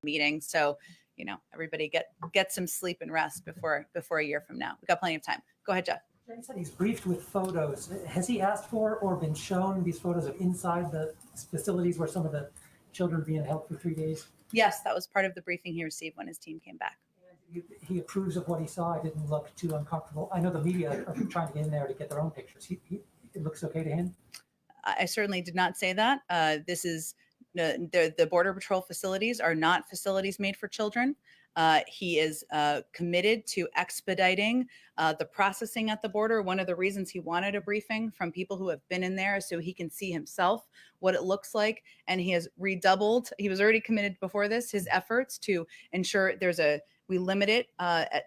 meeting. So, everybody get some sleep and rest before a year from now. We've got plenty of time. Go ahead, Jeff. Jen said he's briefed with photos. Has he asked for or been shown these photos of inside the facilities where some of the children are being held for 3 days? Yes, that was part of the briefing he received when his team came back. He approves of what he saw. It didn't look too uncomfortable. I know the media are trying to get in there to get their own pictures. It looks okay to him? I certainly did not say that. This is the Border Patrol facilities are not facilities made for children. He is committed to expediting the processing at the border. One of the reasons he wanted a briefing from people who have been in there is so he can see himself what it looks like. And he has redoubled, he was already committed before this, his efforts to ensure we limit it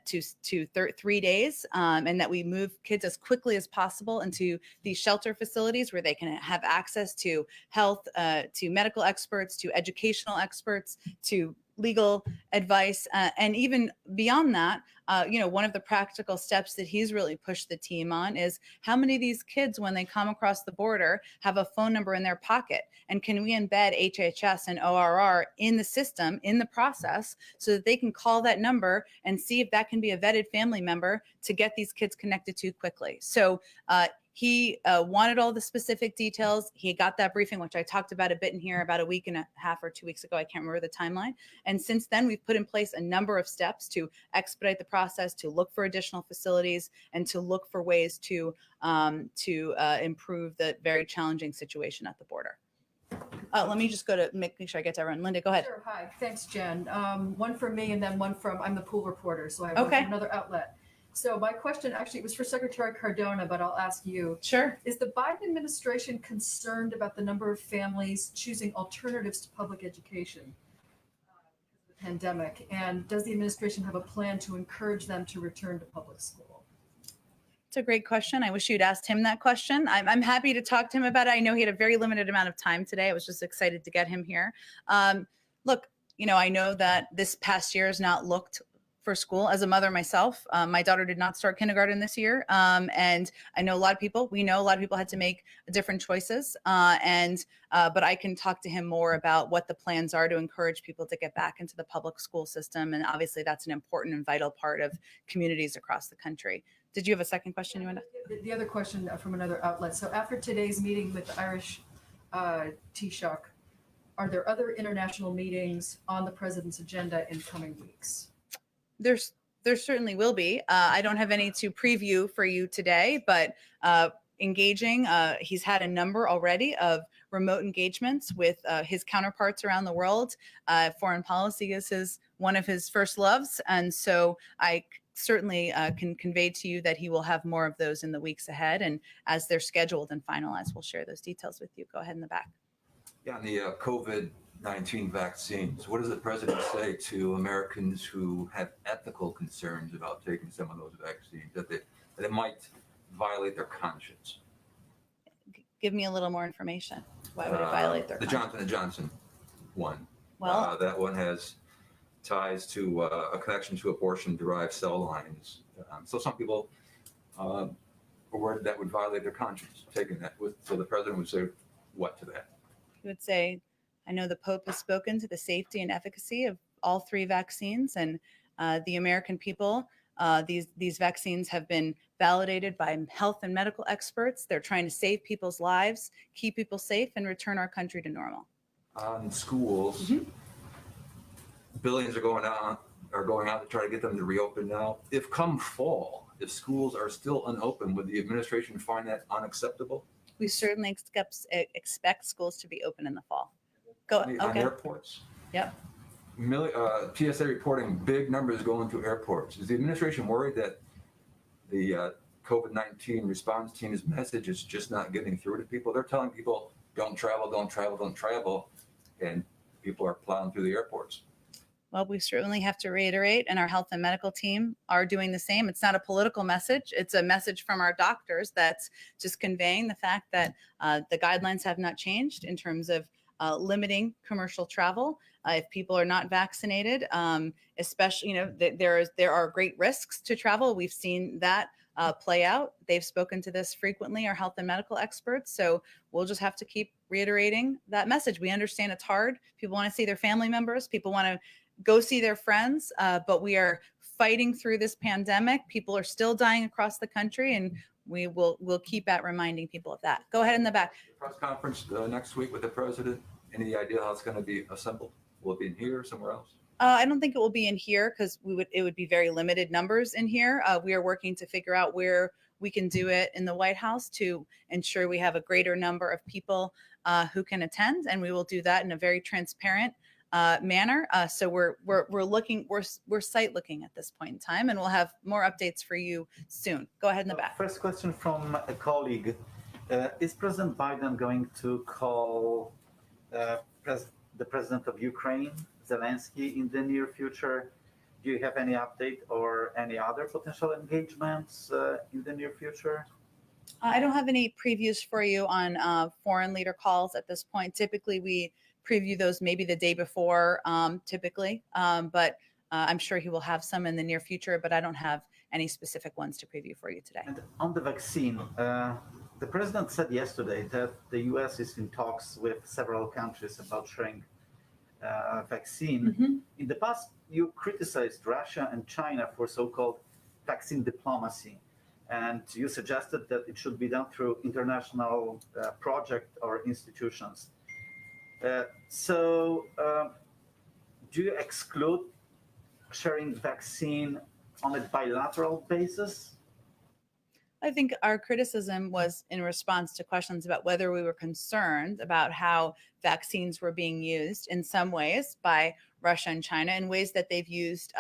to 3 days, and that we move kids as quickly as possible into these shelter facilities where they can have access to health, to medical experts, to educational experts, to legal advice, and even beyond that, one of the practical steps that he's really pushed the team on is how many of these kids, when they come across the border, have a phone number in their pocket, and can we embed HHS and ORR in the system, in the process, so that they can call that number and see if that can be a vetted family member to get these kids connected to quickly. So he wanted all the specific details. He got that briefing, which I talked about a bit in here about a week and a half or 2 weeks ago. I can't remember the timeline. And since then, we've put in place a number of steps to expedite the process, to look for additional facilities, and to look for ways to improve the very challenging situation at the border. Let me just go to make sure I get to everyone. Linda, go ahead. Sure. Hi. Thanks, Jen. One from me and then one from, I'm the pool reporter, so I have Okay. another outlet. So my question actually was for Secretary Cardona, but I'll ask you. Sure. Is the Biden administration concerned about the number of families choosing alternatives to public education because of the pandemic? And does the administration have a plan to encourage them to return to public school? It's a great question. I wish you'd asked him that question. I'm happy to talk to him about it. I know he had a very limited amount of time today. I was just excited to get him here. Look, I know that this past year has not looked for school. As a mother myself, my daughter did not start kindergarten this year. And I know a lot of people, had to make different choices. But I can talk to him more about what the plans are to encourage people to get back into the public school system. And obviously that's an important and vital part of communities across the country. Did you have a second question you want to? The other question from another outlet. So after today's meeting with the Irish Taoiseach, are there other international meetings on the president's agenda in coming weeks? There certainly will be. I don't have any to preview for you today, but engaging, he's had a number already of remote engagements with his counterparts around the world. Foreign policy is one of his first loves. And so I certainly can convey to you that he will have more of those in the weeks ahead. And as they're scheduled and finalized, we'll share those details with you. Go ahead in the back. Yeah, on the COVID-19 vaccines, what does the president say to Americans who have ethical concerns about taking some of those vaccines, that it might violate their conscience? Give me a little more information. Why would it violate their conscience? The Johnson & Johnson one. Well, that one has ties to a connection to abortion-derived cell lines. So some people are worried that would violate their conscience, taking that. So the president would say what to that? He would say, I know the Pope has spoken to the safety and efficacy of all three vaccines, and the American people, these vaccines have been validated by health and medical experts. They're trying to save people's lives, keep people safe, and return our country to normal. On schools, billions are going out to try to get them to reopen now. If come fall, if schools are still unopened, would the administration find that unacceptable? We certainly expect schools to be open in the fall. On airports. Yep. TSA reporting big numbers going to airports. Is the administration worried that the COVID-19 response team's message is just not getting through to people? They're telling people, don't travel, don't travel, don't travel, and people are plowing through the airports. Well, we certainly have to reiterate, and our health and medical team are doing the same. It's not a political message. It's a message from our doctors that's just conveying the fact that the guidelines have not changed in terms of limiting commercial travel. If people are not vaccinated, especially, there are great risks to travel. We've seen that play out. They've spoken to this frequently, our health and medical experts. So we'll just have to keep reiterating that message. We understand it's hard. People want to see their family members. People want to go see their friends, but we are fighting through this pandemic. People are still dying across the country, and we'll keep at reminding people of that. Go ahead in the back. Press conference next week with the president. Any idea how it's going to be assembled? Will it be in here or somewhere else? I don't think it will be in here because it would be very limited numbers in here. We are working to figure out where we can do it in the White House to ensure we have a greater number of people who can attend, and we will do that in a very transparent manner. So we're site looking at this point in time, and we'll have more updates for you soon. Go ahead in the back. First question from a colleague: is President Biden going to call the president of Ukraine, Zelensky, in the near future? Do you have any update or any other potential engagements in the near future? I don't have any previews for you on foreign leader calls at this point. Typically, we preview those maybe the day before, but I'm sure he will have some in the near future, but I don't have any specific ones to preview for you today. And on the vaccine, the president said yesterday that the US is in talks with several countries about sharing vaccine. Mm-hmm. In the past, you criticized Russia and China for so-called vaccine diplomacy, and you suggested that it should be done through international project or institutions. So do you exclude sharing vaccine on a bilateral basis? I think our criticism was in response to questions about whether we were concerned about how vaccines were being used in some ways by Russia and China in ways that they've used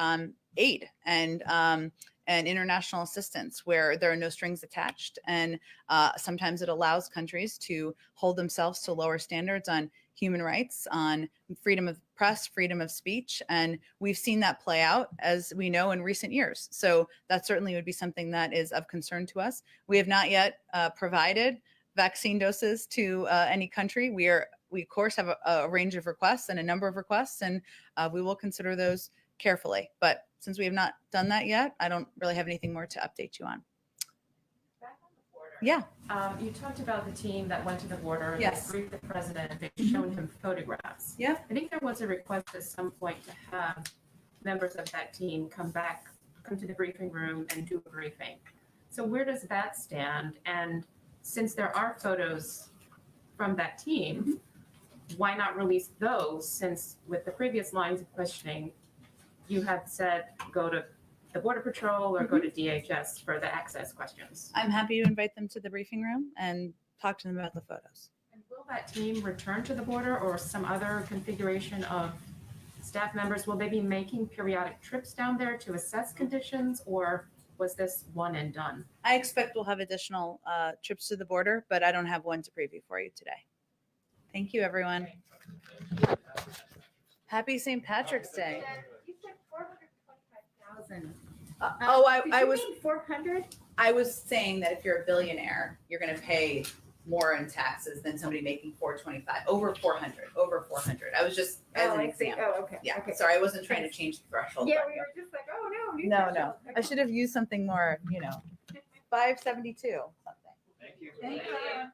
aid and international assistance where there are no strings attached. And sometimes it allows countries to hold themselves to lower standards on human rights, on freedom of press, freedom of speech. And we've seen that play out, as we know, in recent years. So that certainly would be something that is of concern to us. We have not yet provided vaccine doses to any country. We, of course, have a range of requests and a number of requests, and we will consider those carefully. But since we have not done that yet, I don't really have anything more to update you on. Back on the border. Yeah. You talked about the team that went to the border. Yes. They briefed the president. They've shown him photographs. Yeah. I think there was a request at some point to have members of that team come to the briefing room and do a briefing. So where does that stand? And since there are photos from that team, why not release those, since with the previous lines of questioning, you have said go to the Border Patrol or go to DHS for the access questions? I'm happy to invite them to the briefing room and talk to them about the photos. And will that team return to the border, or some other configuration of staff members? Will they be making periodic trips down there to assess conditions, or was this one and done? I expect we'll have additional trips to the border, but I don't have one to preview for you today. Thank you, everyone. Happy St. Patrick's Day. You said 425,000. I was 400. I was saying that if you're a billionaire, you're going to pay more in taxes than somebody making 425, over 400. I was just as an example. Oh, okay. Yeah. Okay. Sorry, I wasn't trying to change the threshold. Yeah, but we were just like, oh no. new No, threshold. no. I should have used something more, 572 something. Thank you. Thank you.